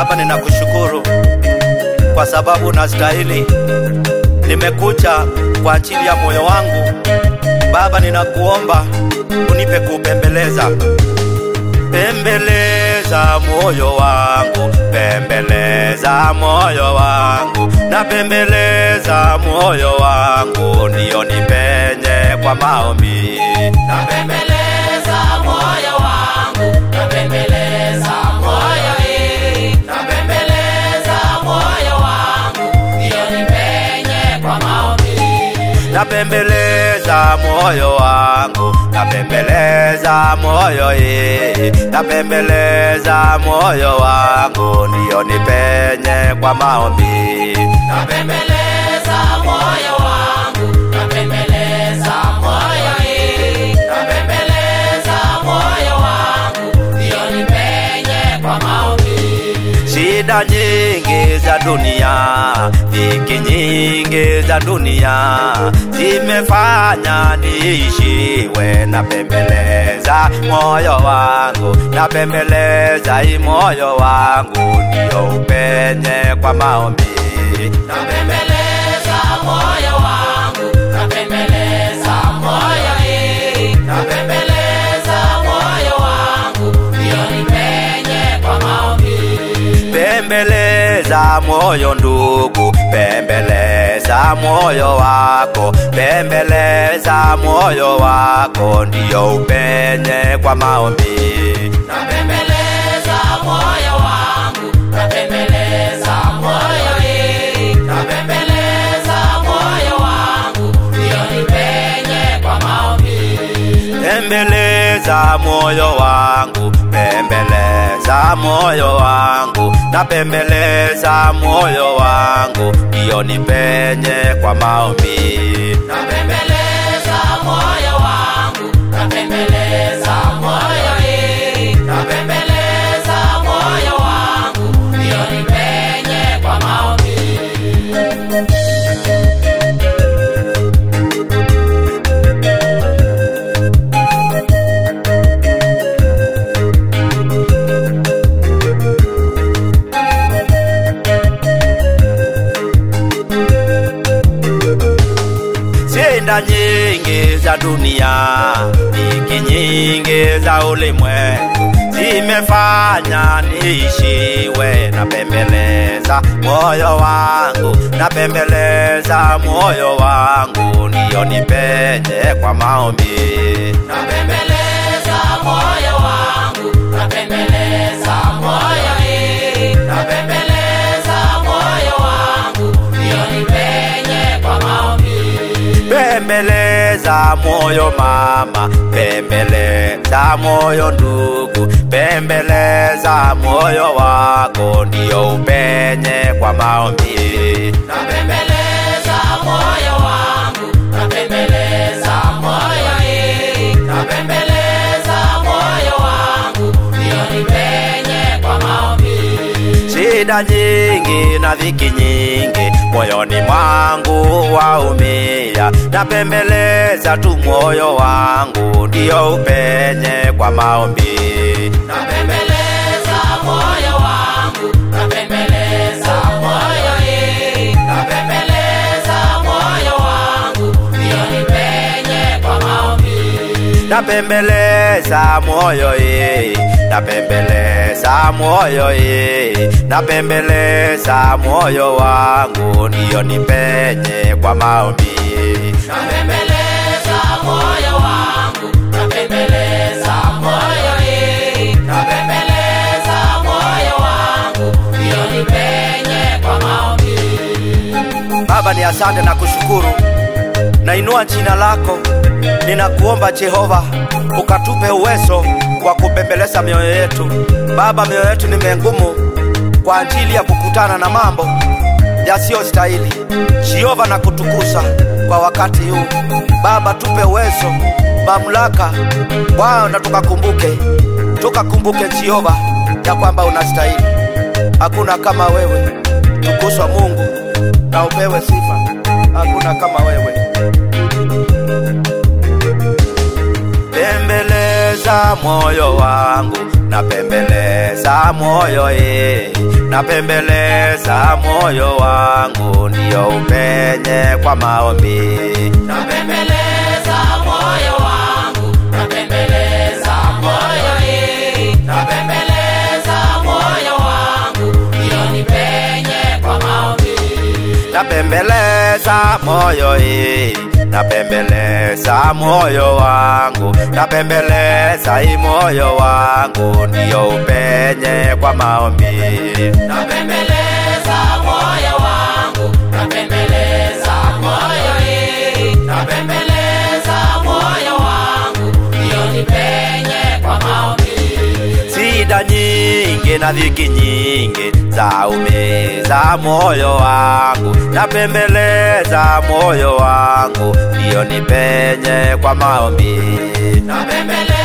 Baba, ninakushukuru kwa sababu unastahili. Nimekuja kwa ajili ya moyo wangu. Baba, ninakuomba unipe kupembeleza. Pembeleza moyo wangu, pembeleza moyo wangu, na pembeleza moyo wangu, ndio nipenye kwa maombi. Na pembeleza moyo wangu, na pembeleza moyo hii, na pembeleza moyo wangu, ndio nipenye kwa maombi. Na pembeleza moyo wangu, na pembeleza moyo hii, na pembeleza moyo wangu, ndio nipenye kwa maombi. Na pembeleza moyo wangu, na pembeleza moyo hii, na pembeleza moyo wangu, ndio nipenye kwa maombi. Shida nyingi za dunia, dhiki nyingi za dunia, zimefanya niishiwe. Na pembeleza moyo wangu, na pembeleza moyo wangu, ndio upenye kwa maombi. Na pembeleza moyo wangu, na pembeleza moyo hii, na pembeleza moyo wangu, ndio nipenye kwa maombi. Pembeleza moyo ndugu, pembeleza moyo wako, pembeleza moyo wako, ndio upenye kwa maombi. Na pembeleza moyo wangu, na pembeleza moyo hii, na pembeleza moyo wangu, ndio nipenye kwa maombi. Pembeleza moyo wangu, pembeleza moyo wangu, na pembeleza moyo wangu, ndio nipenye kwa maombi. Na pembeleza moyo wangu, na pembeleza moyo hii, na pembeleza moyo wangu, ndio nipenye kwa maombi. Shida nyingi za dunia, dhiki nyingi za ulimwengu, zimefanya niishiwe. Na pembeleza moyo wangu, na pembeleza moyo wangu, ndio nipenye kwa maombi. Na pembeleza moyo wangu, na pembeleza moyo hii, na pembeleza moyo wangu, ndio nipenye kwa maombi. Pembeleza moyo mama, pembeleza moyo ndugu, pembeleza moyo wako, ndio upenye kwa maombi. Na pembeleza moyo wangu, na pembeleza moyo hii, na pembeleza moyo wangu, ndio nipenye kwa maombi. Shida nyingi na dhiki nyingi, moyoni mwangu waumia. Na pembeleza tu moyo wangu, ndio upenye kwa maombi. Na pembeleza moyo wangu, na pembeleza moyo hii, na pembeleza moyo wangu, ndio nipenye kwa maombi. Na pembeleza moyo hii, na pembeleza moyo hii, na pembeleza moyo wangu, ndio nipenye kwa maombi. Na pembeleza moyo wangu, na pembeleza moyo hii, na pembeleza moyo wangu, ndio nipenye kwa maombi. Baba, ni asante na kushukuru. Nainua jina lako, ninakuomba Jehova, ukatupe uwezo wa kupembeleza mioyo yetu. Baba, mioyo yetu ni mengumu kwa ajili ya kukutana na mambo yasiyostahili. Jehova, na kutukuza kwa wakati huu. Baba, tupe uwezo, mamlaka Bwana, tukakumbuke Jehova ya kwamba unastahili. Hakuna kama wewe. Tukuzwa Mungu na upewe sifa. Hakuna kama wewe. Pembeleza moyo wangu, na pembeleza moyo napembeleza moyo wangu, ndio upenye kwa maombi. Napembeleza moyo wangu, napembeleza moyo hii, napembeleza moyo wangu, ndio nipenye kwa maombi. Napembeleza moyo hii, napembeleza moyo wangu, napembeleza hii moyo wangu, ndio upenye kwa maombi. Napembeleza moyo wangu, napembeleza moyo hii, napembeleza moyo wangu, ndio nipenye kwa maombi. Shida nyingi na dhiki nyingi zaumiza moyo wangu, napembeleza moyo wangu, ndio nipenye kwa maombi. Napembeleza